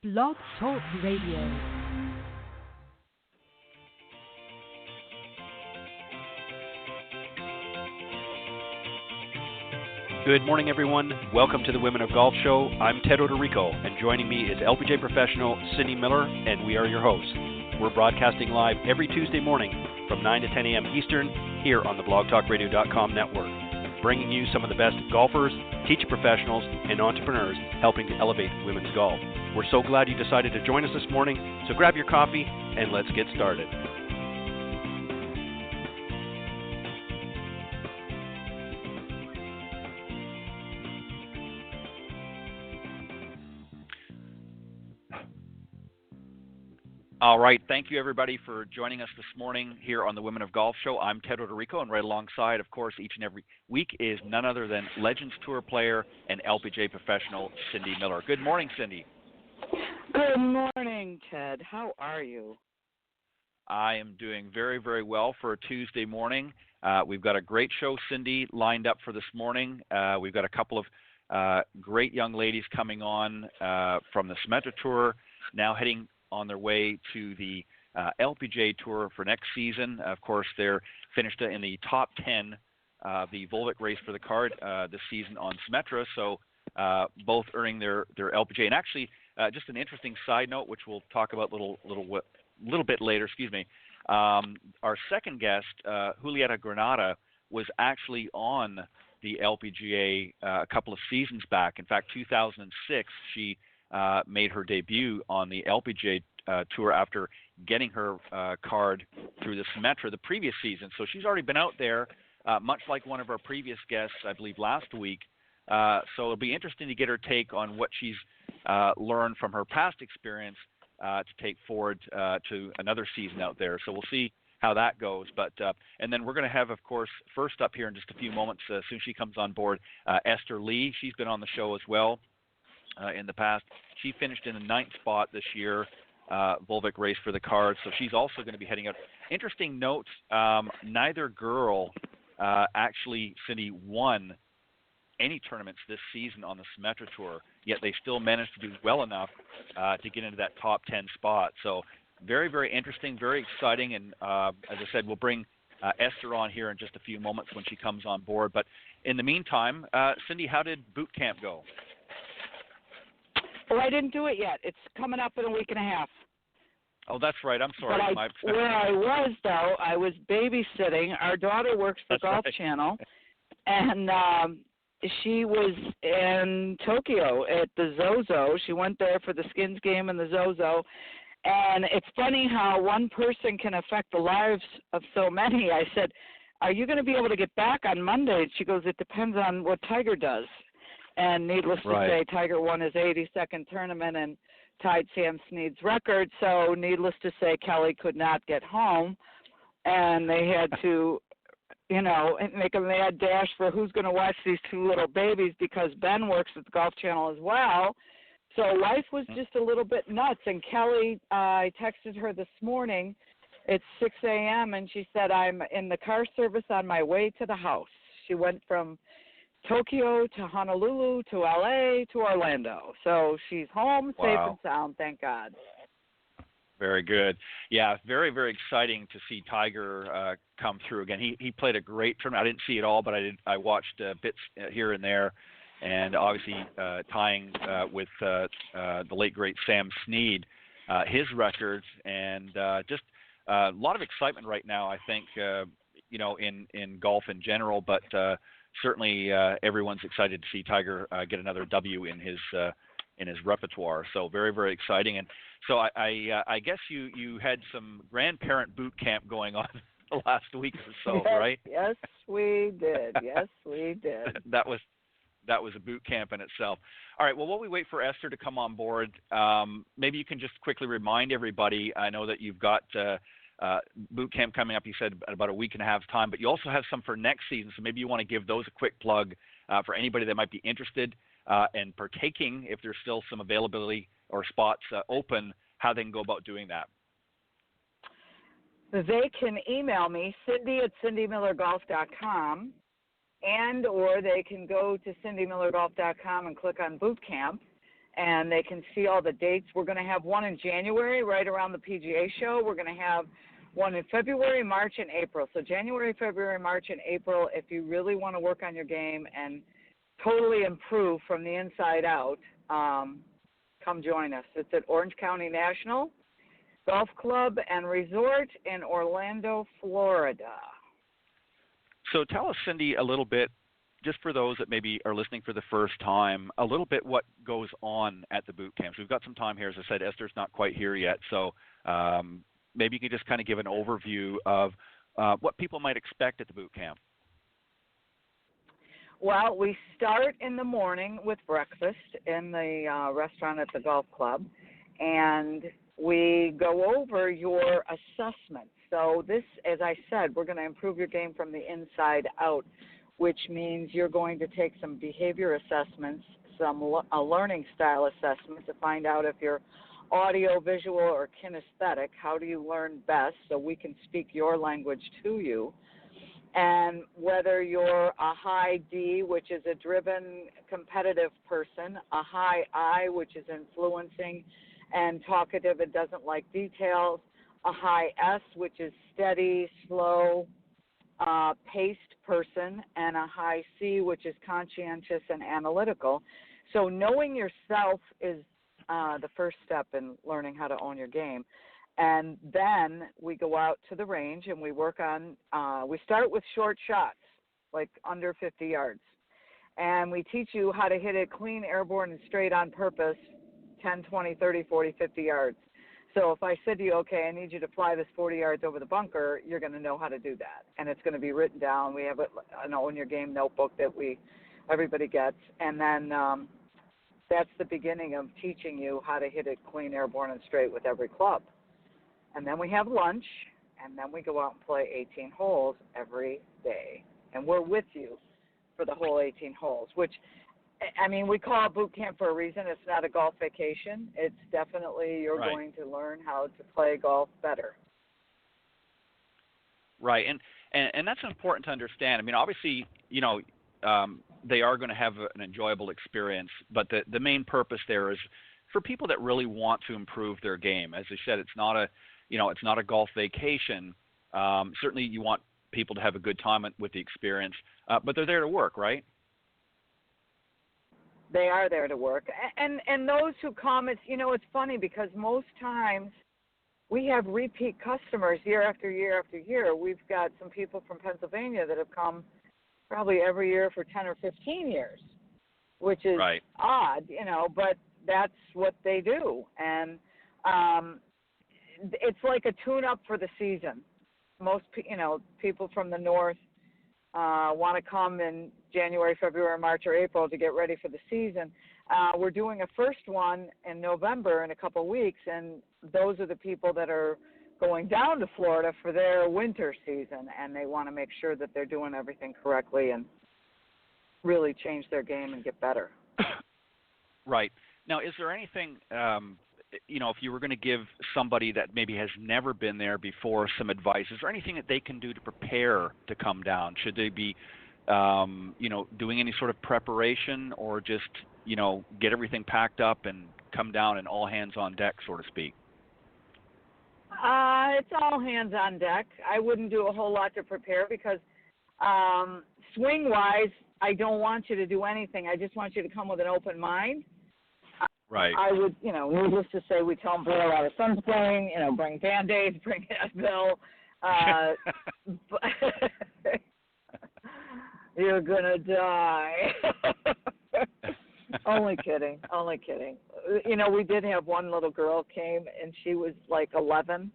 Blog Talk Radio. Good morning, everyone. Welcome to the Women of Golf Show. I'm Ted Odorico, and joining me is LPGA professional Cindy Miller, and we are your hosts. We're broadcasting live every Tuesday morning from 9 to 10 a.m. Eastern here on the blogtalkradio.com network, bringing you some of the best golfers, teacher professionals, and entrepreneurs helping to elevate women's golf. We're so glad you decided to join us this morning, so grab your coffee and let's get started. All right, thank you everybody for joining us this morning here on the Women of Golf Show. I'm Ted Odorico, and right alongside, of course, each and every week is none other than Legends Tour player and LPGA professional Cindy Miller. Good morning, Cindy. Good morning, Ted. How are you? I am doing very, very well for a Tuesday morning. We've got a great show, Cindy, lined up for this morning. We've got a couple of great young ladies coming on from the Symetra Tour, now heading on their way to the LPGA Tour for next season. Of course, they're finished in the top 10 of the Volvic race for the card this season on Symetra, so both earning their LPGA. And actually, just an interesting side note, which we'll talk about a little bit later, our second guest, Julieta Granada, was actually on the LPGA a couple of seasons back. In fact, 2006, she made her debut on the LPGA Tour after getting her card through the Symetra the previous season. So she's already been out there, much like one of our previous guests, I believe, last week. So it'll be interesting to get her take on what she's learned from her past experience to take forward to another season out there. So we'll see how that goes. But and then we're going to have, of course, first up here in just a few moments, as soon as she comes on board, Esther Lee. She's been on the show as well. In the past. She finished in the 9th spot this year, Volvic race for the card, so she's also going to be heading out. Interesting note, neither girl actually, Cindy, won any tournaments this season on the Symetra Tour, yet they still managed to do well enough to get into that top 10 spot. So very, very interesting, very exciting, and as I said, we'll bring Esther on here in just a few moments when she comes on board. But in the meantime, Cindy, how did boot camp go? Well, I didn't do it yet. It's coming up in a week and a half. Oh, that's right. I'm sorry. But where I was, though, I was babysitting. Our daughter works for Golf Channel, and she was in Tokyo at the Zozo. She went there for the Skins game in the Zozo. And it's funny how one person can affect the lives of so many. I said, are you going to be able to get back on Monday? And she goes, it depends on what Tiger does. And needless to say, Tiger won his 82nd tournament and tied Sam Snead's record. So needless to say, Kelly could not get home. And they had to, make a mad dash for who's going to watch these two little babies because Ben works at the Golf Channel as well. So life was just a little bit nuts. And Kelly, I texted her this morning. It's 6 a.m. and she said, I'm in the car service on my way to the house. She went from Tokyo to Honolulu to LA to Orlando. So she's home, safe and sound, thank God. Very good. Yeah, very, very exciting to see Tiger come through again. He played a great tournament. I didn't see it all, but I watched bits here and there, and obviously tying with the late, great Sam Snead, his records, and just a lot of excitement right now, I think, in golf in general, but certainly everyone's excited to see Tiger get another W in his repertoire. So very, very exciting. And so I guess you had some grandparent boot camp going on the last week or so, yes, right? Yes, we did. Yes, we did. That was a boot camp in itself. All right, well, while we wait for Esther to come on board, maybe you can just quickly remind everybody. I know that you've got boot camp coming up, you said, about a week and a half time, but you also have some for next season, so maybe you want to give those a quick plug for anybody that might be interested in partaking, if there's still some availability or spots open, how they can go about doing that. They can email me, cindy@cindymillergolf.com, and or they can go to cindymillergolf.com and click on boot camp, and they can see all the dates. We're going to have one in January, right around the PGA show. We're going to have one in February, March, and April. So January, February, March, and April, if you really want to work on your game and totally improve from the inside out, come join us. It's at Orange County National Golf Club and Resort in Orlando, Florida. So tell us, Cindy, a little bit, just for those that maybe are listening for the first time, a little bit what goes on at the boot camps. We've got some time here. As I said, Esther's not quite here yet, so maybe you could just kind of give an overview of what people might expect at the boot camp. Well, we start in the morning with breakfast in the restaurant at the golf club, and we go over your assessment. So this, as I said, we're going to improve your game from the inside out, which means you're going to take some behavior assessments, some learning style assessments to find out if you're audio, visual, or kinesthetic. How do you learn best so we can speak your language to you? And whether you're a high D, which is a driven, competitive person, a high I, which is influencing and talkative and doesn't like details, a high S, which is steady, slow, paced person, and a high C, which is conscientious and analytical. So knowing yourself is the first step in learning how to own your game. And then we go out to the range and we work on, we start with short shots, like under 50 yards. And we teach you how to hit it clean, airborne, and straight on purpose, 10, 20, 30, 40, 50 yards. So if I said to you, okay, I need you to fly this 40 yards over the bunker, you're going to know how to do that. And it's going to be written down. We have an Own Your Game notebook that everybody gets. And then that's the beginning of teaching you how to hit it clean, airborne, and straight with every club. And then we have lunch, and then we go out and play 18 holes every day. And we're with you for the whole 18 holes, which, I mean, we call it boot camp for a reason. It's not a golf vacation. It's definitely you're Right. going to learn how to play golf better. Right, and that's important to understand. I mean, obviously, they are going to have an enjoyable experience, but the main purpose there is for people that really want to improve their game. As I said, it's not a golf vacation. Certainly, you want people to have a good time with the experience, but they're there to work, right? They are there to work. And those who come, it's funny because most times we have repeat customers year after year after year. We've got some people from Pennsylvania that have come probably every year for 10 or 15 years, which is right. odd, but that's what they do. And it's like a tune-up for the season. Most, people from the north want to come in January, February, March, or April to get ready for the season. We're doing a first one in November in a couple of weeks, and those are the people that are going down to Florida for their winter season, and they want to make sure that they're doing everything correctly and really change their game and get better. Right. Now, is there anything, if you were going to give somebody that maybe has never been there before some advice, is there anything that they can do to prepare to come down? Should they be, doing any sort of preparation or just, get everything packed up and come down and all hands on deck, so to speak? It's all hands on deck. I wouldn't do a whole lot to prepare because swing-wise, I don't want you to do anything. I just want you to come with an open mind. Right. I would, needless to say, we tell them bring a lot of sunscreen, bring Band-Aids, bring Advil. You're going to die. Only kidding. We did have one little girl came, and she was like 11,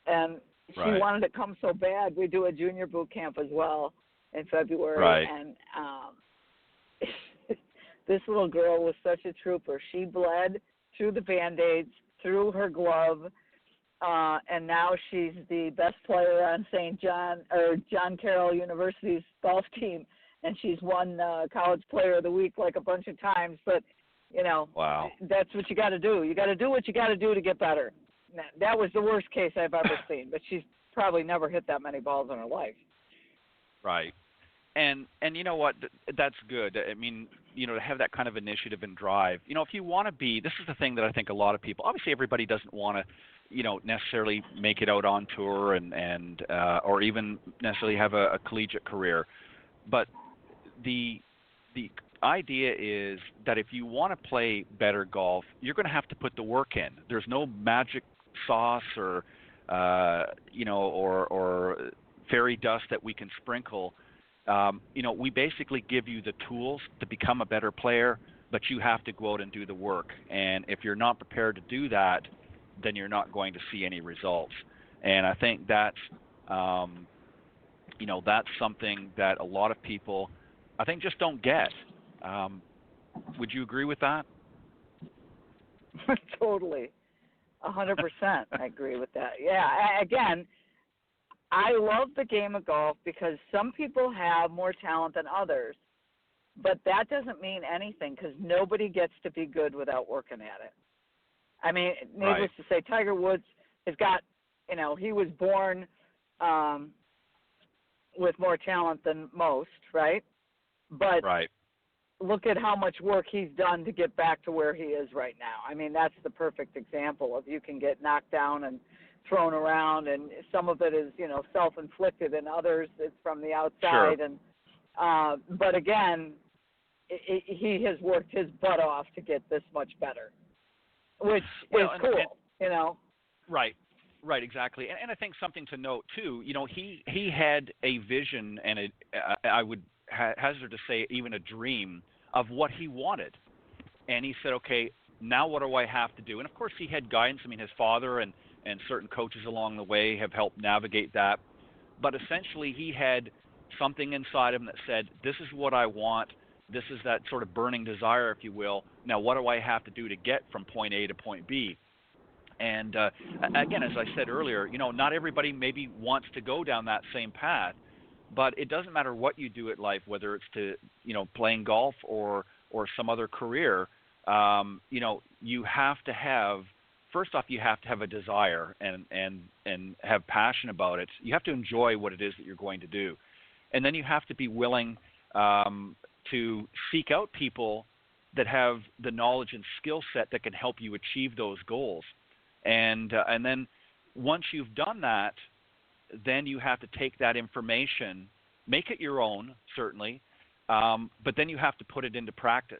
and she right. wanted to come so bad. We do a junior boot camp as well in February, right. and this little girl was such a trooper. She bled through the Band-Aids, through her glove, and now she's the best player on John Carroll University's golf team, and she's won College Player of the Week like a bunch of times. But, wow. That's what you got to do. You got to do what you got to do to get better. That was the worst case I've ever seen, but she's probably never hit that many balls in her life. Right. And you know what? That's good. I mean, to have that kind of initiative and drive. If you want to be, this is the thing that I think a lot of people. Obviously, everybody doesn't want to, necessarily make it out on tour and or even necessarily have a collegiate career. But the idea is that if you want to play better golf, you're going to have to put the work in. There's no magic sauce or or fairy dust that we can sprinkle. We basically give you the tools to become a better player, but you have to go out and do the work. And if you're not prepared to do that, then you're not going to see any results. And I think that's, that's something that a lot of people, I think, just don't get. Would you agree with that? Totally. 100%. I agree with that. Yeah. Again, I love the game of golf because some people have more talent than others, but that doesn't mean anything because nobody gets to be good without working at it. I mean, needless to say, Tiger Woods has got, he was born with more talent than most, right? But look at how much work he's done to get back to where he is right now. I mean, that's the perfect example of you can get knocked down and thrown around, and some of it is, self-inflicted, and others it's from the outside. Sure. And but again, he has worked his butt off to get this much better, which is cool, Right, exactly. And I think something to note too, he had a vision and I would hazard to say even a dream of what he wanted, and he said, okay, now what do I have to do? And of course he had guidance. I mean, his father and certain coaches along the way have helped navigate that. But essentially he had something inside him that said, this is what I want. This is that sort of burning desire, if you will. Now what do I have to do to get from point A to point B? And again, as I said earlier, not everybody maybe wants to go down that same path, but it doesn't matter what you do at life, whether it's to, playing golf or some other career. You have to have, first off, you have to have a desire and have passion about it. You have to enjoy what it is that you're going to do. And then you have to be willing to seek out people that have the knowledge and skill set that can help you achieve those goals. And then once you've done that, then you have to take that information, make it your own, certainly, but then you have to put it into practice.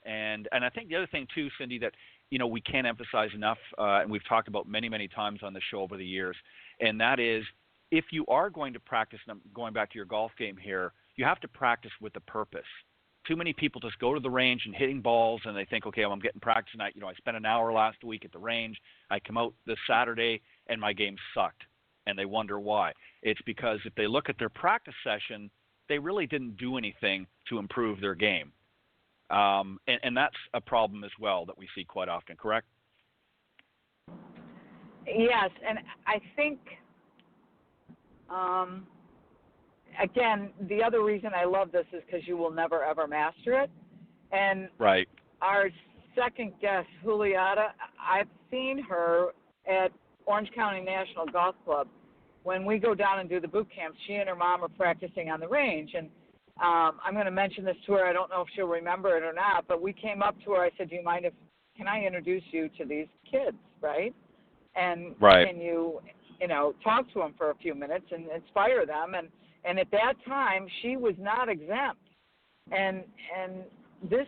And I think the other thing too, Cindy, that we can't emphasize enough, and we've talked about many, many times on the show over the years, and that is, if you are going to practice, going back to your golf game here, you have to practice with a purpose. Too many people just go to the range and hitting balls, and they think, okay, well, I'm getting practice tonight. I spent an hour last week at the range. I come out this Saturday, and my game sucked, and they wonder why. It's because if they look at their practice session, they really didn't do anything to improve their game. And that's a problem as well that we see quite often, correct? Yes, and I think, again, the other reason I love this is because you will never, ever master it. And our second guest, Julieta, I've seen her at Orange County National Golf Club. When we go down and do the boot camps, she and her mom are practicing on the range. And I'm going to mention this to her. I don't know if she'll remember it or not, but we came up to her. I said, do you mind can I introduce you to these kids, right? And can you, talk to them for a few minutes and inspire them? And at that time, she was not exempt. And this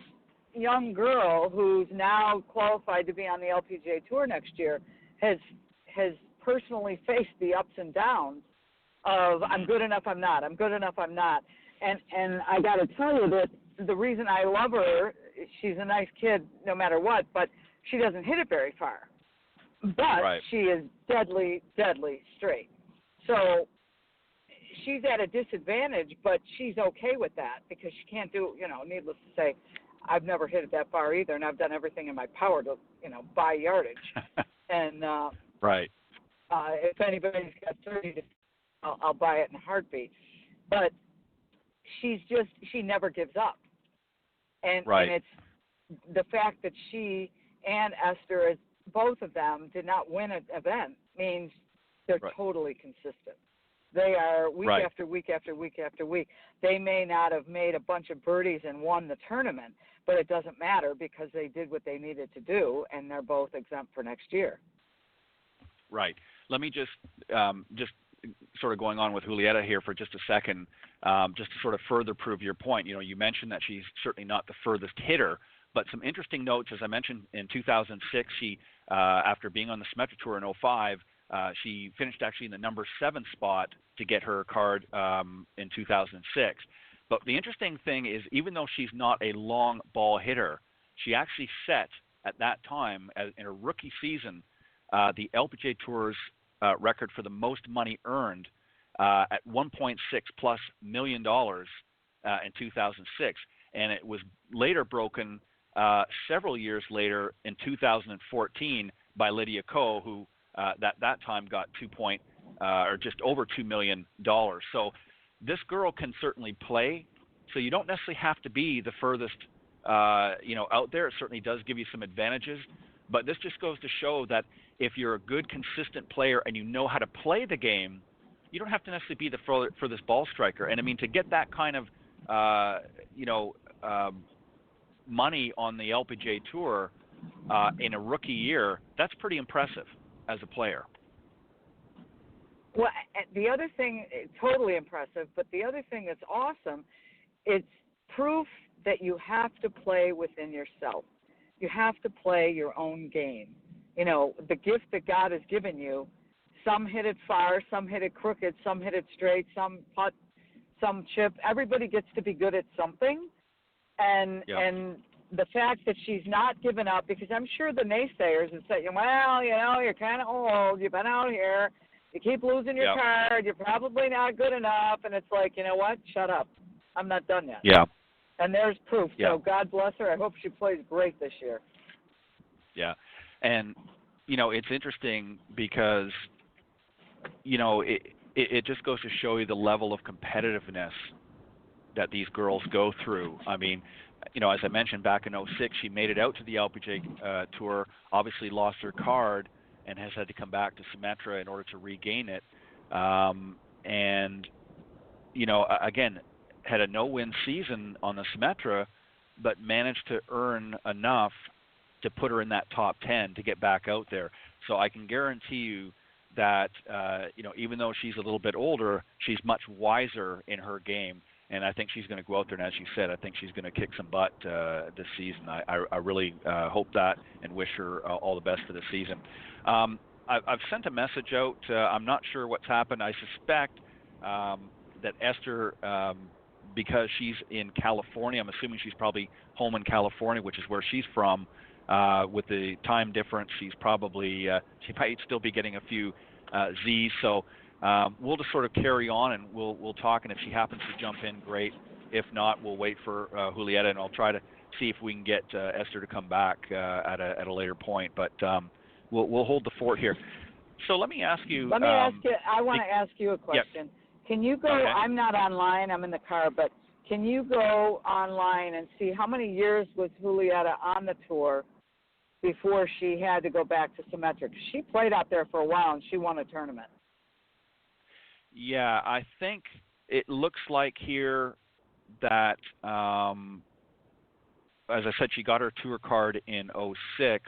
young girl who's now qualified to be on the LPGA Tour next year has personally faced the ups and downs of I'm good enough, I'm not. I'm good enough, I'm not. And I got to tell you that the reason I love her, she's a nice kid no matter what, but she doesn't hit it very far. But she is deadly, deadly straight. So she's at a disadvantage, but she's okay with that because she can't do, needless to say, I've never hit it that far either, and I've done everything in my power to, buy yardage. And if anybody's got 30, I'll buy it in a heartbeat. But she never gives up. And it's the fact that she and Esther, both of them, did not win an event means they're totally consistent. They are week right. after week after week after week. They may not have made a bunch of birdies and won the tournament, but it doesn't matter because they did what they needed to do, and they're both exempt for next year. Right. Let me just sort of going on with Julieta here for just a second, just to sort of further prove your point. You know, you mentioned that she's certainly not the furthest hitter, but some interesting notes, as I mentioned, in 2006, she, after being on the Symetra Tour in 2005, she finished actually in the number 7 spot to get her card in 2006. But the interesting thing is, even though she's not a long ball hitter, she actually set at that time, in her rookie season, the LPGA Tour's record for the most money earned at $1.6+ million in 2006. And it was later broken several years later in 2014 by Lydia Ko, who that time got or just over $2 million. So this girl can certainly play. So you don't necessarily have to be the furthest out there. It certainly does give you some advantages. But this just goes to show that if you're a good, consistent player and you know how to play the game, you don't have to necessarily be the furthest ball striker. And I mean, to get that kind of, money on the LPGA Tour in a rookie year, that's pretty impressive as a player. Well, the other thing, totally impressive, but the other thing that's awesome, it's proof that you have to play within yourself. You have to play your own game. You know, the gift that God has given you, some hit it far, some hit it crooked, some hit it straight, some putt, some chip. Everybody gets to be good at something. And the fact that she's not given up, because I'm sure the naysayers would say, well, you're kind of old, you've been out here, you keep losing your card, you're probably not good enough. And it's like, you know what? Shut up. I'm not done yet. Yeah. And there's proof. Yeah. So God bless her. I hope she plays great this year. Yeah. And, it's interesting because, it just goes to show you the level of competitiveness that these girls go through. I mean, as I mentioned, back in 2006, she made it out to the LPGA Tour, obviously lost her card, and has had to come back to Symetra in order to regain it. Again, had a no-win season on the Symetra, but managed to earn enough to put her in that top 10 to get back out there. So I can guarantee you that, even though she's a little bit older, she's much wiser in her game. And I think she's going to go out there, and as you said, I think she's going to kick some butt this season. I really hope that and wish her all the best for the season. I've sent a message out. I'm not sure what's happened. I suspect that Esther, because she's in California, I'm assuming she's probably home in California, which is where she's from. With the time difference, she might still be getting a few Z's. So we'll just sort of carry on, and we'll talk. And if she happens to jump in, great. If not, we'll wait for Julieta, and I'll try to see if we can get Esther to come back at a later point. But we'll hold the fort here. So let me ask you. I want to ask you a question. Yep. Can you go? Okay. I'm not online. I'm in the car, but can you go online and see how many years was Julieta on the tour before she had to go back to Symetra? She played out there for a while, and she won a tournament. Yeah, I think it looks like here that, as I said, she got her tour card in 2006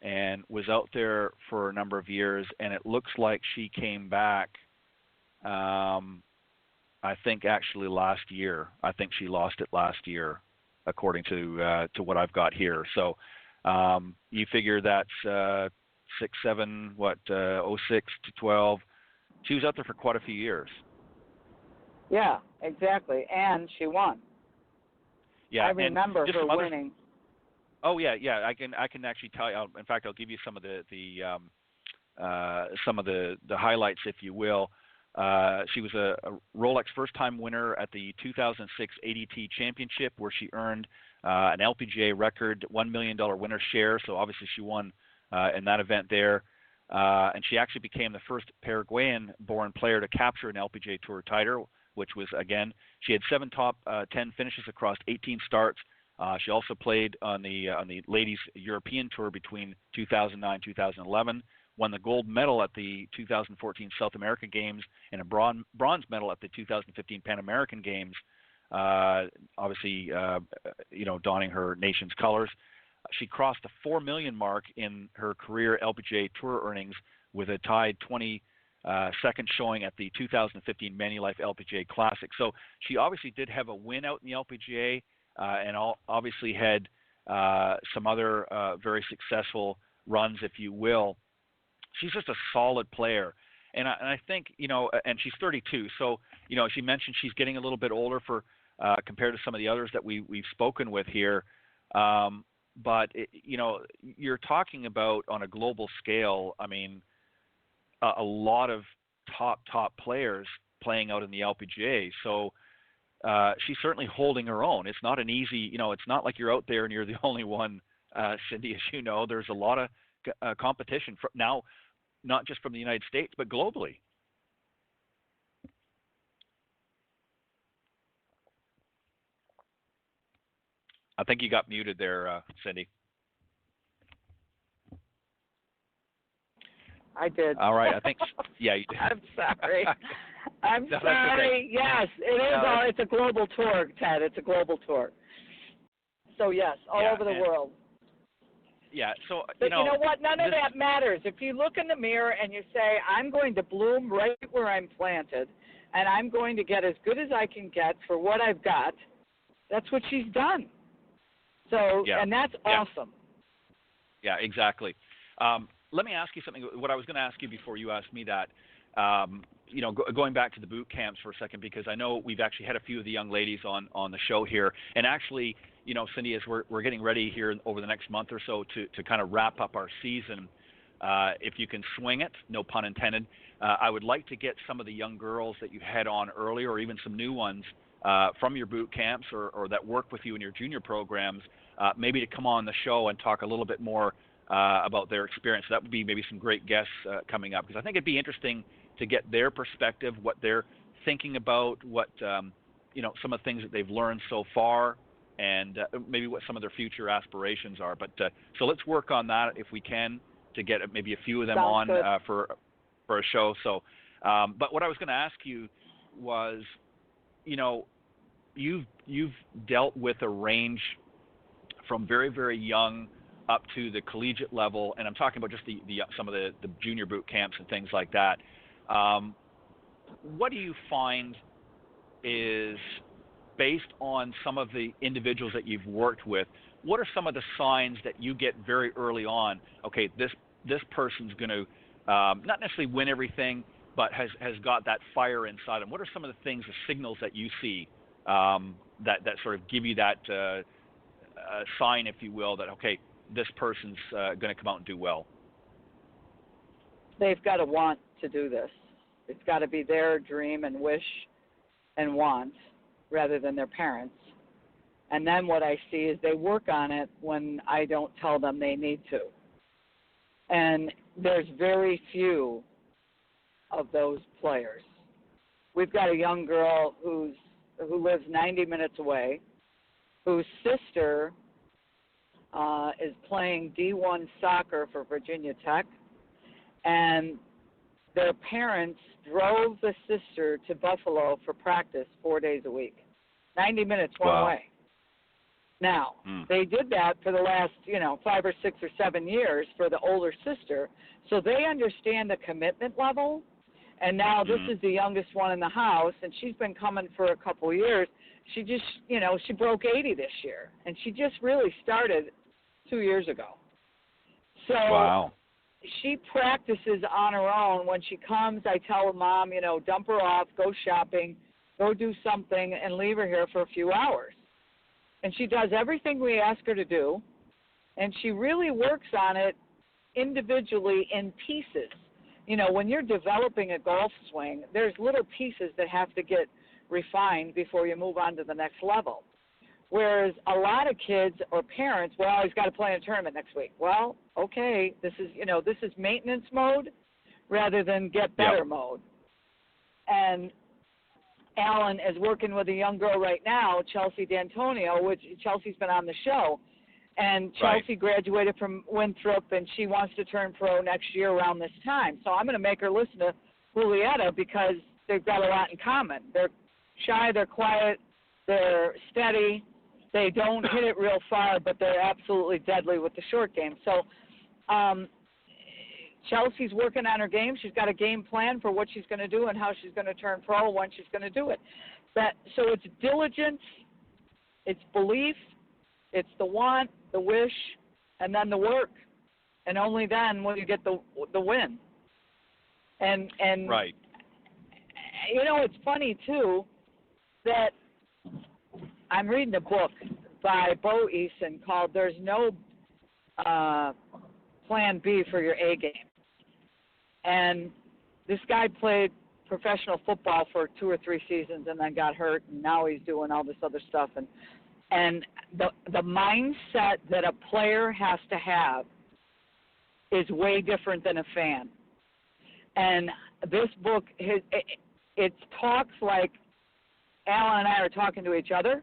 and was out there for a number of years, and it looks like she came back, I think actually last year. I think she lost it last year, according to what I've got here. So you figure that's 6, 7, 06 to 12. She was out there for quite a few years. Yeah, exactly, and she won. Yeah, I remember her winning. Oh yeah. I can actually tell you. In fact, I'll give you some of the highlights, if you will. She was a Rolex first-time winner at the 2006 ADT Championship, where she earned an LPGA record $1 million winner share. So obviously she won in that event there. And she actually became the first Paraguayan-born player to capture an LPGA Tour title, which was, again, she had 7 top 10 finishes across 18 starts. She also played on the Ladies European Tour between 2009 and 2011, won the gold medal at the 2014 South America Games and a bronze medal at the 2015 Pan American Games. Obviously, donning her nation's colors. She crossed the 4 million mark in her career LPGA Tour earnings with a tied 22nd showing at the 2015 Manulife LPGA Classic. So she obviously did have a win out in the LPGA, and obviously had some other very successful runs, if you will. She's just a solid player. And I think, and she's 32. So, as you mentioned, she's getting a little bit older for compared to some of the others that we've spoken with here. But, you're talking about on a global scale, I mean, a lot of top players playing out in the LPGA. So she's certainly holding her own. It's not an easy, it's not like you're out there and you're the only one, Cindy, as you know. There's a lot of competition now, not just from the United States, but globally. I think you got muted there, Cindy. I did. All right. I think, yeah, you did. I'm sorry. I'm No, sorry. Okay. Yes, it is. No, It's a global tour, Ted. It's a global tour. So, yes, all over the world. Yeah. So, but you know what? None of that matters. If you look in the mirror and you say, I'm going to bloom right where I'm planted, and I'm going to get as good as I can get for what I've got, that's what she's done. So, and that's awesome. Yeah, exactly. Let me ask you something. What I was going to ask you before you asked me that, going back to the boot camps for a second, because I know we've actually had a few of the young ladies on the show here. And actually, Cindy, as we're getting ready here over the next month or so to kind of wrap up our season, if you can swing it, no pun intended, I would like to get some of the young girls that you had on earlier, or even some new ones from your boot camps or that work with you in your junior programs, maybe to come on the show and talk a little bit more about their experience. That would be maybe some great guests coming up, because I think it'd be interesting to get their perspective, what they're thinking about, what some of the things that they've learned so far, and maybe what some of their future aspirations are. But so let's work on that if we can, to get maybe a few of them on for a show. So, but what I was going to ask you was, you've dealt with a range from very, very young up to the collegiate level, and I'm talking about just some of the junior boot camps and things like that. What do you find is, based on some of the individuals that you've worked with, what are some of the signs that you get very early on? Okay, this person's going to not necessarily win everything, but has got that fire inside them. What are some of the things, the signals that you see that sort of give you that sign, if you will, that, okay, this person's going to come out and do well? They've got to want to do this. It's got to be their dream and wish and want, rather than their parents. And then what I see is they work on it when I don't tell them they need to. And there's very few of those players. We've got a young girl who lives 90 minutes away, whose sister is playing D1 soccer for Virginia Tech, and their parents drove the sister to Buffalo for practice 4 days a week, 90 minutes one way. Now, they did that for the last, 5 or 6 or 7 years for the older sister, so they understand the commitment level. And now this is the youngest one in the house, and she's been coming for a couple of years. She just, she broke 80 this year, and she just really started 2 years ago. So she practices on her own. When she comes, I tell her, Mom, dump her off, go shopping, go do something, and leave her here for a few hours. And she does everything we ask her to do, and she really works on it individually in pieces. When you're developing a golf swing, there's little pieces that have to get refined before you move on to the next level. Whereas a lot of kids or parents, he's got to play in a tournament next week. Well, okay, this is maintenance mode rather than get better mode. And Alan is working with a young girl right now, Chelsea D'Antonio, which Chelsea's been on the show, And Chelsea graduated from Winthrop, and she wants to turn pro next year around this time. So I'm going to make her listen to Julieta because they've got a lot in common. They're shy, they're quiet, they're steady. They don't hit it real far, but they're absolutely deadly with the short game. So Chelsea's working on her game. She's got a game plan for what she's going to do and how she's going to turn pro, when she's going to do it. So it's diligence, it's belief, it's the want, the wish, and then the work. And only then will you get the win. And right. You know, it's funny, too, that I'm reading a book by Bo Eason called There's No Plan B for Your A Game. And this guy played professional football for 2 or 3 seasons and then got hurt, and now he's doing all this other stuff. And the mindset that a player has to have is way different than a fan. And this book, it talks like Alan and I are talking to each other,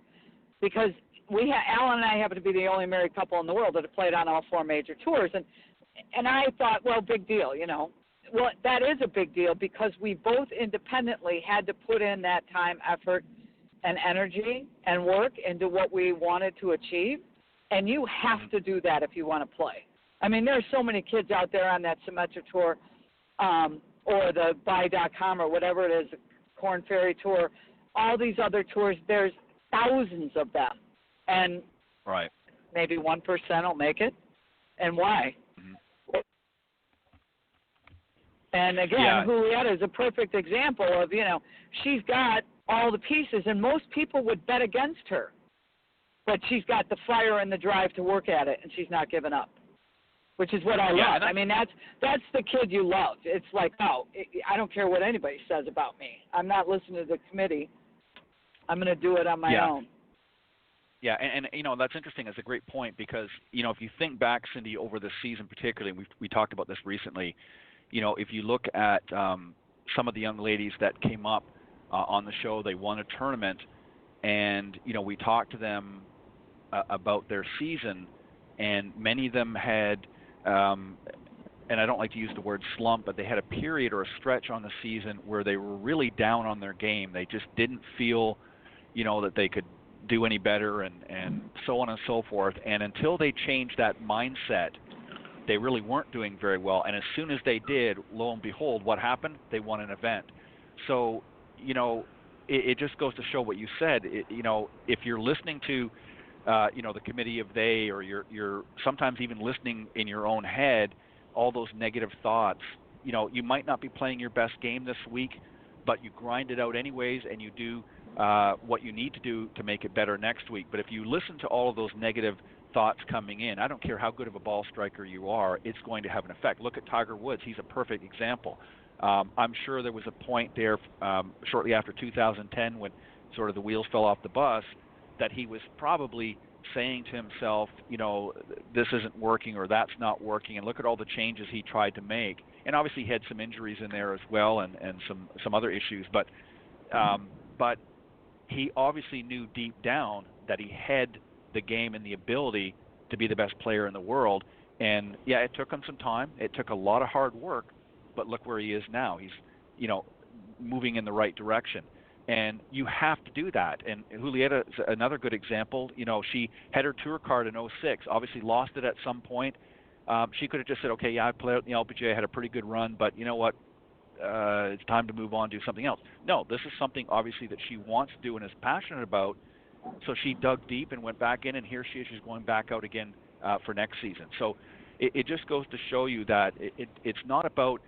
because Alan and I happen to be the only married couple in the world that have played on all 4 major tours. And I thought, well, big deal, you know. Well, that is a big deal because we both independently had to put in that time, effort, and energy and work into what we wanted to achieve. And you have to do that if you want to play. I mean, there are so many kids out there on that Symetra Tour or the Buy.com or whatever it is, Corn Ferry Tour, all these other tours, there's thousands of them. And maybe 1% will make it. And why? Mm-hmm. And again, Julieta is a perfect example of, you know, she's got all the pieces, and most people would bet against her. But she's got the fire and the drive to work at it, and she's not giving up, which is what I love. I mean, that's the kid you love. It's like, I don't care what anybody says about me. I'm not listening to the committee. I'm going to do it on my own. Yeah, and you know, that's interesting. It's a great point because, you know, if you think back, Cindy, over this season particularly, we talked about this recently, you know, if you look at some of the young ladies that came up on the show, they won a tournament, and, you know, we talked to them about their season, and many of them had, and I don't like to use the word slump, but they had a period or a stretch on the season where they were really down on their game. They just didn't feel, you know, that they could do any better and so on and so forth. And until they changed that mindset, they really weren't doing very well. And as soon as they did, lo and behold, what happened? They won an event. So, you know, it just goes to show what you said. You know, if you're listening to, you know, the committee of they, or you're sometimes even listening in your own head, all those negative thoughts, you know, you might not be playing your best game this week, but you grind it out anyways, and you do what you need to do to make it better next week. But if you listen to all of those negative thoughts coming in, I don't care how good of a ball striker you are, it's going to have an effect. Look at Tiger Woods. He's a perfect example. I'm sure there was a point there shortly after 2010 when sort of the wheels fell off the bus that he was probably saying to himself, you know, this isn't working or that's not working, and look at all the changes he tried to make. And obviously he had some injuries in there as well and some other issues, but he obviously knew deep down that he had the game and the ability to be the best player in the world. And yeah, it took him some time. It took a lot of hard work, but look where he is now. He's, you know, moving in the right direction. And you have to do that. And Julieta is another good example. You know, she had her tour card in 06, obviously lost it at some point. She could have just said, okay, yeah, I played out in the LPGA, I had a pretty good run, but you know what? It's time to move on, do something else. No, this is something obviously that she wants to do and is passionate about. So she dug deep and went back in, and here she is. She's going back out again for next season. So it just goes to show you that it's not about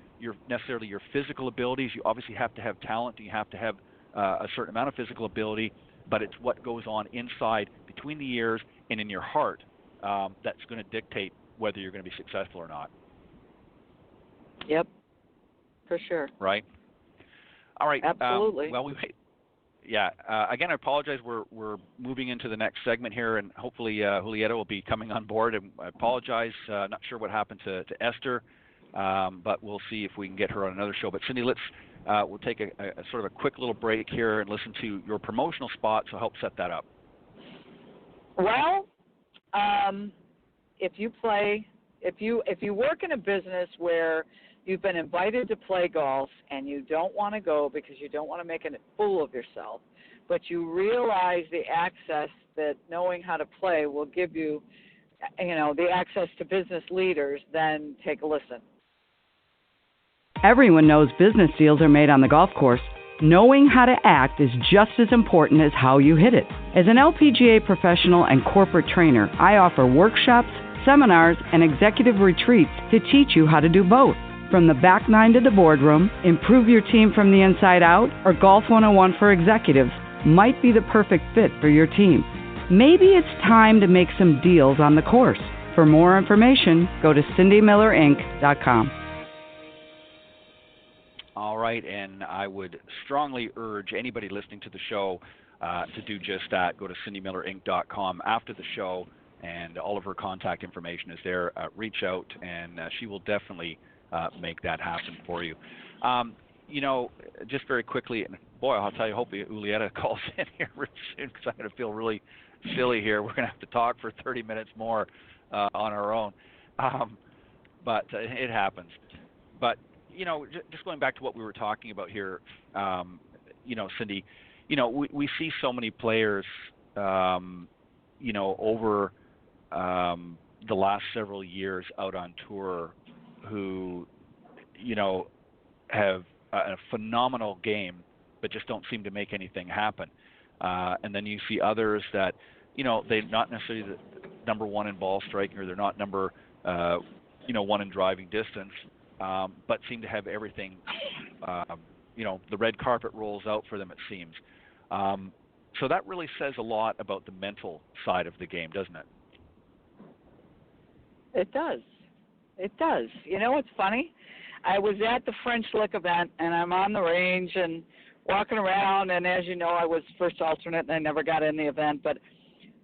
necessarily your physical abilities. You obviously have to have talent. You have to have a certain amount of physical ability, but it's what goes on inside, between the ears, and in your heart that's going to dictate whether you're going to be successful or not. Yep, for sure. Right. All right. Absolutely. Well, again, I apologize. We're moving into the next segment here, and hopefully Julieta will be coming on board. And I apologize. Not sure what happened to Esther, but we'll see if we can get her on another show. But Cindy, we'll take a sort of a quick little break here and listen to your promotional spot. So help set that up. Well, if you work in a business where you've been invited to play golf and you don't want to go because you don't want to make a fool of yourself, but you realize the access that knowing how to play will give you, the access to business leaders, then take a listen. Everyone knows business deals are made on the golf course. Knowing how to act is just as important as how you hit it. As an LPGA professional and corporate trainer, I offer workshops, seminars, and executive retreats to teach you how to do both. From the back nine to the boardroom, Improve Your Team from the Inside Out, or Golf 101 for Executives might be the perfect fit for your team. Maybe it's time to make some deals on the course. For more information, go to cindymillerinc.com. All right, and I would strongly urge anybody listening to the show to do just that. Go to cindymillerinc.com after the show, and all of her contact information is there. Reach out, and she will definitely make that happen for you. Just very quickly, and boy, I'll tell you, hopefully Julieta calls in here really soon, because I'm going to feel really silly here. We're going to have to talk for 30 minutes more on our own. But it happens. But just going back to what we were talking about here, Cindy, we see so many players, over the last several years out on tour who, have a phenomenal game, but just don't seem to make anything happen. And then you see others that, they're not necessarily the number one in ball striking, or they're not number, one in driving distance, but seem to have everything. The red carpet rolls out for them, it seems. So that really says a lot about the mental side of the game, doesn't it? It does. It does. It's funny? I was at the French Lick event, and I'm on the range and walking around, and as you know, I was first alternate, and I never got in the event, but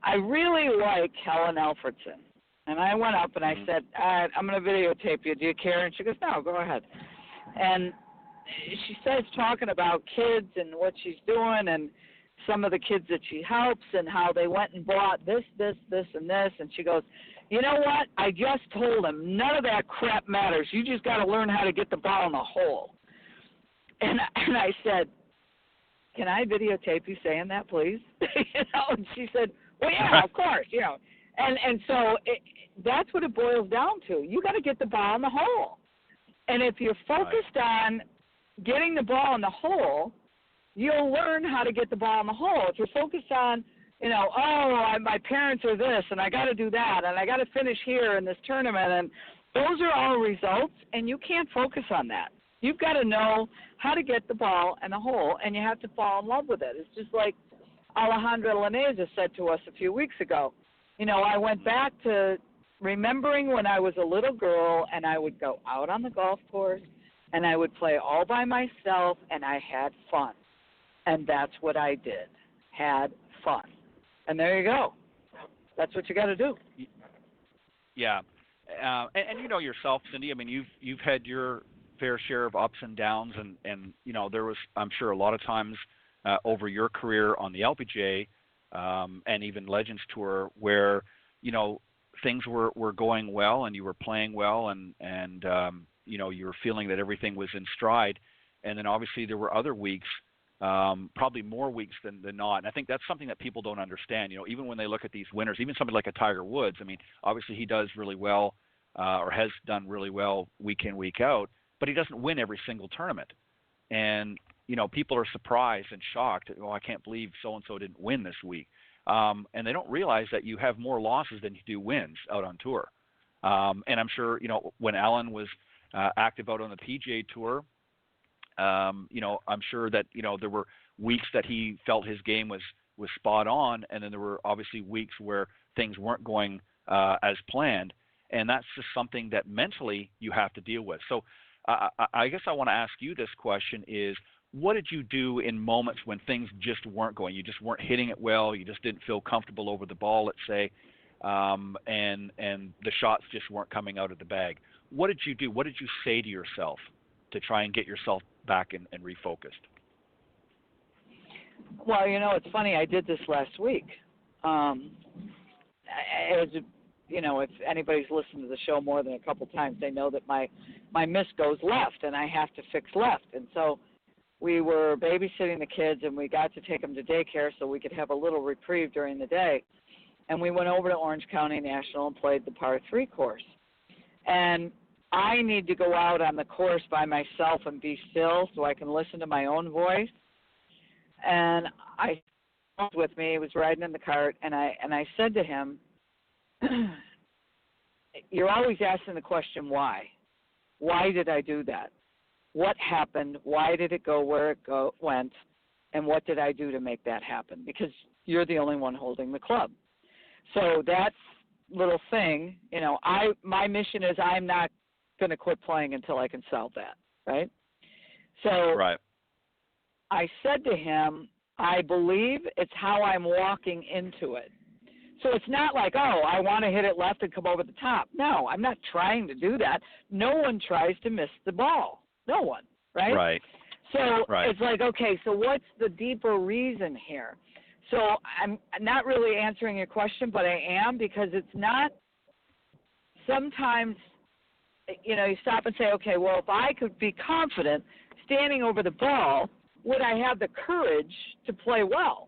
I really like Helen Alfredson. And I went up and I said, all right, I'm going to videotape you. Do you care? And she goes, no, go ahead. And she starts talking about kids and what she's doing, and some of the kids that she helps, and how they went and bought this, and this. And she goes, you know what? I just told them none of that crap matters. You just got to learn how to get the ball in the hole. And I said, can I videotape you saying that, please? And she said, well, yeah, of course, And so that's what it boils down to. You got to get the ball in the hole. And if you're focused on getting the ball in the hole, you'll learn how to get the ball in the hole. If you're focused on, my parents are this, and I got to do that, and I got to finish here in this tournament, and those are all results, and you can't focus on that. You've got to know how to get the ball in the hole, and you have to fall in love with it. It's just like Alejandra Laneza said to us a few weeks ago. I went back to remembering when I was a little girl, and I would go out on the golf course, and I would play all by myself, and I had fun. And that's what I did, had fun. And there you go. That's what you got to do. Yeah. And you know yourself, Cindy, I mean, you've had your fair share of ups and downs, and there was, I'm sure, a lot of times over your career on the LPGA and even Legends Tour where, things were going well and you were playing well and you were feeling that everything was in stride. And then obviously there were other weeks, probably more weeks than not. And I think that's something that people don't understand. Even when they look at these winners, even somebody like a Tiger Woods, I mean, obviously he does really well or has done really well week in, week out, but he doesn't win every single tournament. And, people are surprised and shocked. Oh, I can't believe so-and-so didn't win this week. And they don't realize that you have more losses than you do wins out on tour. And I'm sure, when Alan was active out on the PGA Tour, I'm sure that, there were weeks that he felt his game was spot on, and then there were obviously weeks where things weren't going as planned. And that's just something that mentally you have to deal with. So I guess I want to ask you this question is, what did you do in moments when things just weren't going? You just weren't hitting it well. You just didn't feel comfortable over the ball, let's say, and the shots just weren't coming out of the bag. What did you do? What did you say to yourself to try and get yourself back and refocused? Well, it's funny. I did this last week. As if anybody's listened to the show more than a couple times, they know that my miss goes left, and I have to fix left. And so we were babysitting the kids, and we got to take them to daycare so we could have a little reprieve during the day. And we went over to Orange County National and played the par 3 course. And I need to go out on the course by myself and be still so I can listen to my own voice. And I was with me, he was riding in the cart, and I said to him, you're always asking the question why. Why did I do that? What happened? Why did it go where it went? And what did I do to make that happen? Because you're the only one holding the club. So that little thing, my mission is I'm not going to quit playing until I can solve that, right? So right. I said to him, I believe it's how I'm walking into it. So it's not like, I want to hit it left and come over the top. No, I'm not trying to do that. No one tries to miss the ball. No one, right? Right. So It's like, okay, so what's the deeper reason here? So I'm not really answering your question, but I am, because it's not sometimes, you stop and say, okay, well, if I could be confident standing over the ball, would I have the courage to play well?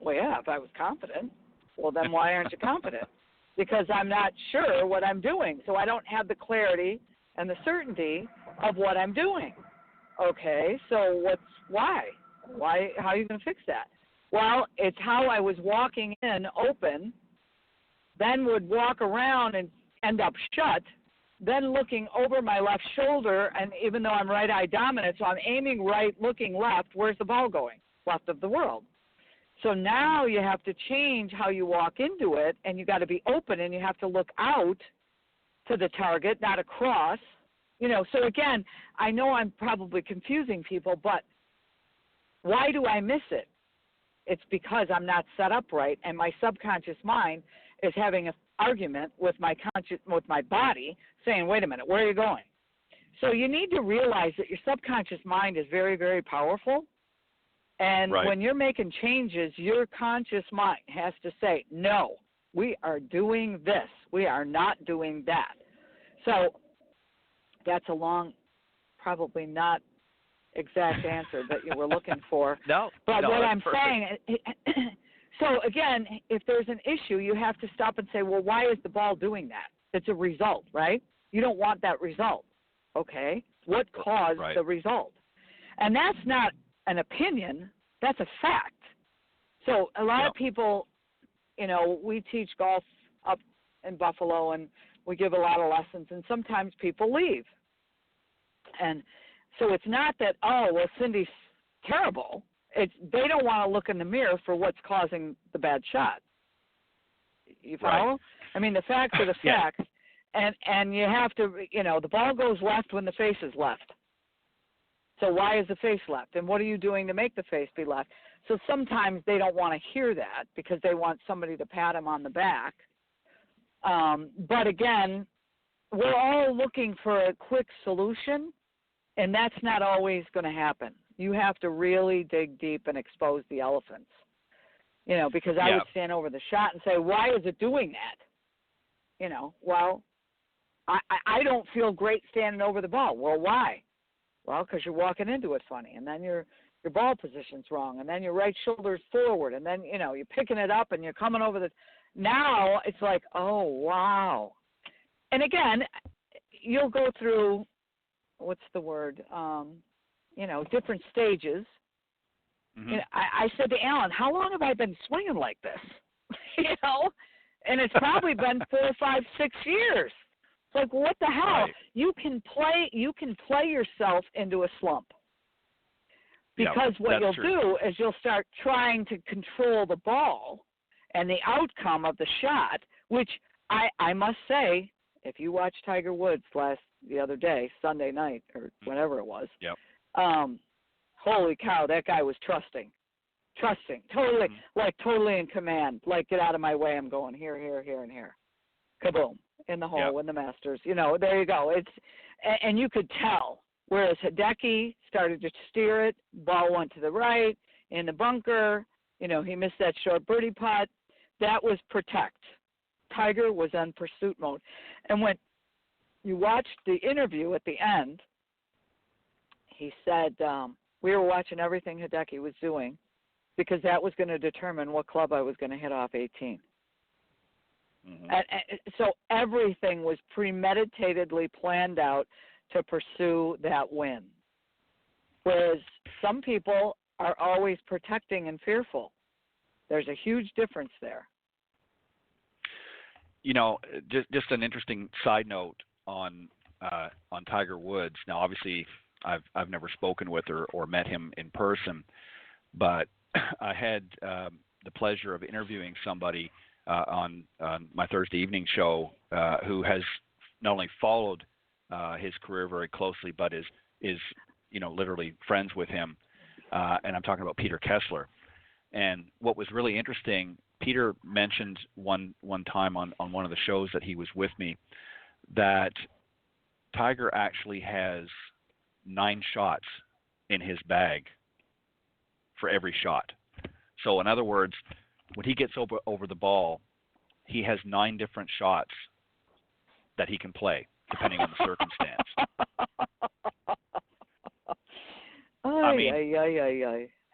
Well, yeah, if I was confident. Well, then why aren't you confident? Because I'm not sure what I'm doing. So I don't have the clarity and the certainty of what I'm doing. Okay, so why? How are you going to fix that? Well, it's how I was walking in open, then would walk around and end up shut, then looking over my left shoulder, and even though I'm right-eye dominant, so I'm aiming right, looking left, where's the ball going? Left of the world. So now you have to change how you walk into it, and you got to be open, and you have to look out to the target, not across. So again, I know I'm probably confusing people, but why do I miss it? It's because I'm not set up right, and my subconscious mind is having an argument with my body, saying, wait a minute, where are you going? So you need to realize that your subconscious mind is very, very powerful. And when you're making changes, your conscious mind has to say, no, we are doing this. We are not doing that. So that's a long, probably not exact answer that you were looking for. But what I'm saying, so again, if there's an issue, you have to stop and say, well, why is the ball doing that? It's a result, right? You don't want that result. Okay, what caused the result? And that's not an opinion, that's a fact. So a lot of people, we teach golf up in Buffalo, and we give a lot of lessons, and sometimes people leave. And so it's not that, Cindy's terrible. It's they don't want to look in the mirror for what's causing the bad shot. You follow? I mean, the facts are the facts, and you have to, the ball goes left when the face is left. So why is the face left? And what are you doing to make the face be left? So sometimes they don't want to hear that because they want somebody to pat them on the back. But again, we're all looking for a quick solution, and that's not always going to happen. You have to really dig deep and expose the elephants, because I would stand over the shot and say, why is it doing that? Well, I don't feel great standing over the ball. Well, why? Well, because you're walking into it funny, and then your ball position's wrong, and then your right shoulder's forward, and then, you're picking it up and you're coming over the – now it's like, oh, wow. And again, you'll go through, what's the word, different stages. Mm-hmm. I said to Alan, how long have I been swinging like this? And it's probably been 4, 5, 6 years. It's like, what the hell? Right. You can play yourself into a slump. Because what you'll do is you'll start trying to control the ball and the outcome of the shot, which I must say, if you watched Tiger Woods the other day, Sunday night or whenever it was, holy cow, that guy was trusting, totally, totally in command. Like, get out of my way, I'm going here, here, here, and here. Kaboom, in the hole, in the Masters. There you go. And you could tell. Whereas Hideki started to steer it, ball went to the right, in the bunker. He missed that short birdie putt. That was protect. Tiger was on pursuit mode. And when you watched the interview at the end, he said, we were watching everything Hideki was doing because that was going to determine what club I was going to hit off 18. Mm-hmm. And so everything was premeditatedly planned out to pursue that win. Whereas some people are always protecting and fearful. There's a huge difference there. You know, just an interesting side note on Tiger Woods. Now, obviously, I've never spoken with or met him in person, but I had the pleasure of interviewing somebody on my Thursday evening show who has not only followed his career very closely, but is literally friends with him. And I'm talking about Peter Kessler. And what was really interesting, Peter mentioned one time on one of the shows that he was with me that Tiger actually has 9 shots in his bag for every shot. So in other words, when he gets over the ball, he has 9 different shots that he can play, depending on the circumstance.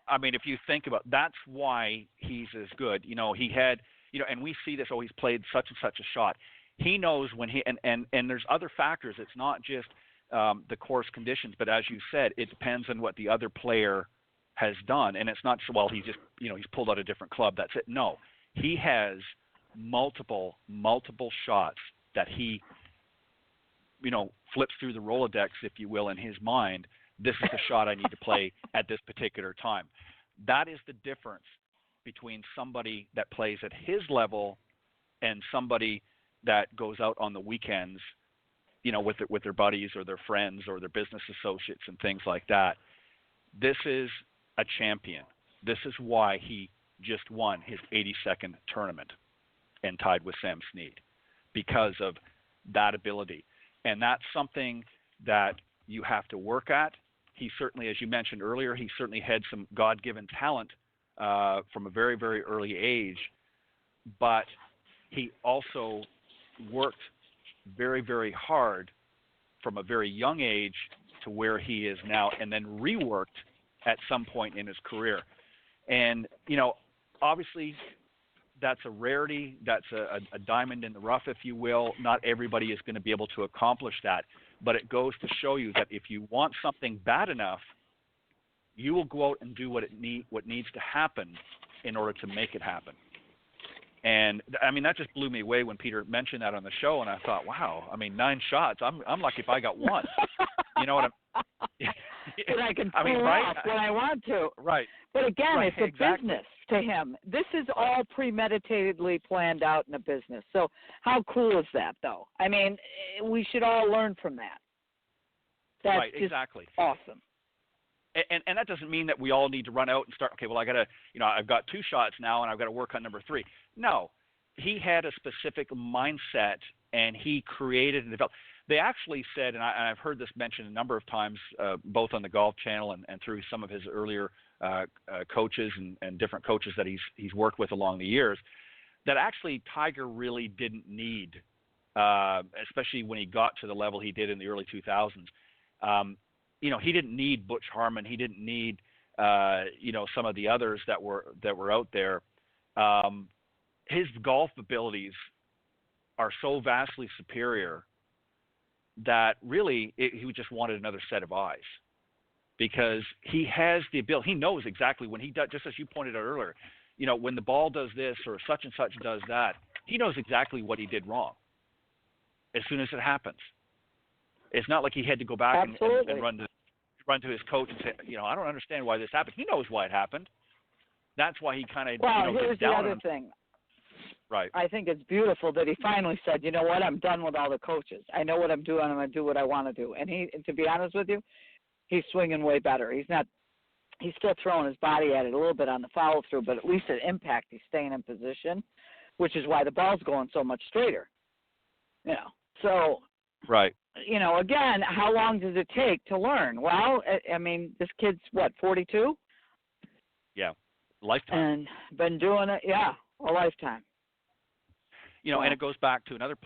I mean, if you think about, that's why he's as good. He had, and we see this. Oh, he's played such and such a shot. He knows when he and there's other factors. It's not just the course conditions, but as you said, it depends on what the other player has done. And it's not so well. He just he's pulled out a different club. That's it. No, he has multiple shots that he flips through the Rolodex, if you will, in his mind. This is the shot I need to play at this particular time. That is the difference between somebody that plays at his level and somebody that goes out on the weekends, with their buddies or their friends or their business associates and things like that. This is a champion. This is why he just won his 82nd tournament and tied with Sam Snead, because of that ability. And that's something that you have to work at. He certainly, as you mentioned earlier, he certainly had some God-given talent from a very, very early age, but he also worked very, very hard from a very young age to where he is now, and then reworked at some point in his career. And, obviously that's a rarity. That's a diamond in the rough, if you will. Not everybody is going to be able to accomplish that. But it goes to show you that if you want something bad enough, you will go out and do what needs to happen in order to make it happen. And I mean, that just blew me away when Peter mentioned that on the show, and I thought, wow, 9 shots. I'm lucky if I got 1. You know what I'm? But I can pull off when I want to. Right. But again, right, it's a exactly. business to him. This is all premeditatedly planned out in a business. So how cool is that, though? I mean, we should all learn from that. That's right, exactly. Awesome. And that doesn't mean that we all need to run out and start, okay, well, I've got 2 shots now and I've got to work on number 3. No, he had a specific mindset and he created and developed. They actually said, and I've heard this mentioned a number of times, both on the Golf Channel and through some of his earlier coaches and different coaches that he's worked with along the years, that actually Tiger really didn't need, especially when he got to the level he did in the early 2000s. He didn't need Butch Harmon. He didn't need, some of the others that were out there. His golf abilities are so vastly superior that really he just wanted another set of eyes, because he has the ability. He knows exactly when he does, just as you pointed out earlier, when the ball does this or such and such does that, he knows exactly what he did wrong as soon as it happens. It's not like he had to go back and run to his coach and say, I don't understand why this happened. He knows why it happened. That's why he kind of here's gets down the on other him. thing. Right. I think it's beautiful that he finally said, you know what, I'm done with all the coaches. I know what I'm doing. I'm going to do what I want to do. And to be honest with you, he's swinging way better. He's still throwing his body at it a little bit on the follow through, but at least at impact, he's staying in position, which is why the ball's going so much straighter. So. Right. Again, how long does it take to learn? Well, this kid's 42? Yeah. Lifetime. And been doing it, a lifetime. and it goes back to another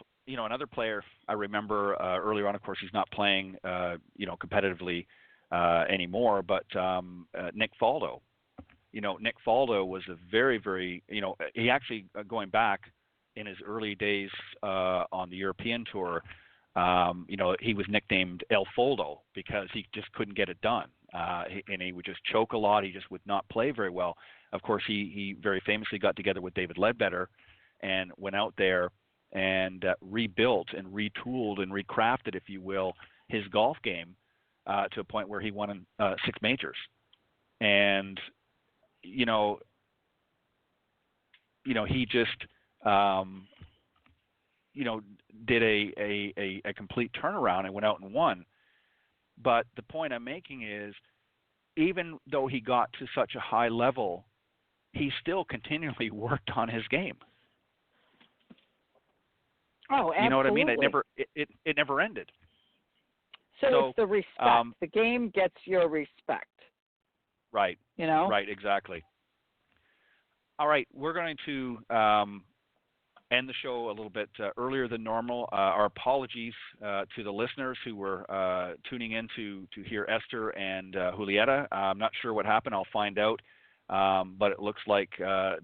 player I remember earlier on. Of course, he's not playing, competitively anymore, but Nick Faldo. Nick Faldo was a very, very, he actually, going back in his early days on the European tour, he was nicknamed El Foldo because he just couldn't get it done. And he would just choke a lot. He just would not play very well. Of course, he very famously got together with David Ledbetter and went out there and rebuilt and retooled and recrafted, if you will, his golf game to a point where he won 6 majors. And, he just, did a complete turnaround and went out and won. But the point I'm making is, even though he got to such a high level, he still continually worked on his game. Oh, absolutely. You know what I mean? It never ended. So it's the respect. The game gets your respect. Right. Right, exactly. All right, we're going to end the show a little bit earlier than normal. Our apologies to the listeners who were tuning in to hear Esther and Julieta. I'm not sure what happened. I'll find out. But it looks like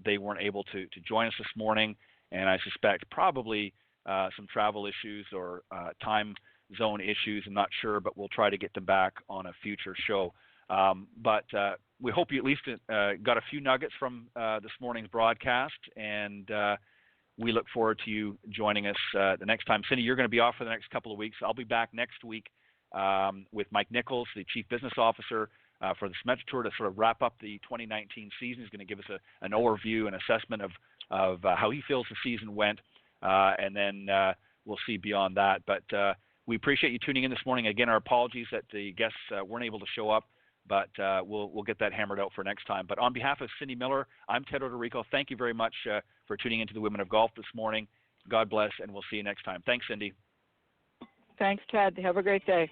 they weren't able to join us this morning, and I suspect probably some travel issues or time zone issues. I'm not sure, but we'll try to get them back on a future show. But we hope you at least got a few nuggets from this morning's broadcast, and we look forward to you joining us the next time. Cindy, you're going to be off for the next couple of weeks. I'll be back next week with Mike Nichols, the Chief Business Officer for the Symetra Tour, to sort of wrap up the 2019 season. He's going to give us an overview, an assessment of how he feels the season went, and then we'll see beyond that. But we appreciate you tuning in this morning. Again, our apologies that the guests weren't able to show up, but we'll get that hammered out for next time. But on behalf of Cindy Miller, I'm Ted Odorico. Thank you very much for tuning into the Women of Golf this morning. God bless, and we'll see you next time. Thanks, Cindy. Thanks, Ted. Have a great day.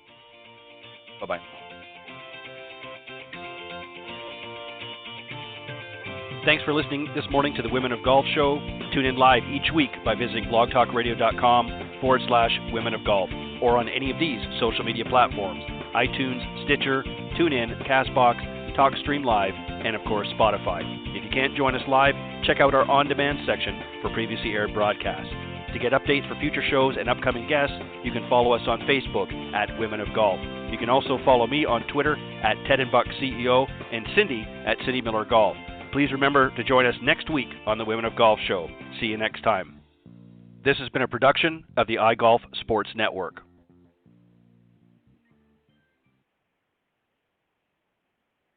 Bye-bye. Thanks for listening this morning to the Women of Golf Show. Tune in live each week by visiting blogtalkradio.com/Women of Golf, or on any of these social media platforms: iTunes, Stitcher, TuneIn, CastBox, TalkStream Live, and of course Spotify. If you can't join us live, check out our on-demand section for previously aired broadcasts. To get updates for future shows and upcoming guests, you can follow us on Facebook at Women of Golf. You can also follow me on Twitter at TedandBuckCEO and Cindy at Cindy Miller Golf. Please remember to join us next week on the Women of Golf Show. See you next time. This has been a production of the iGolf Sports Network.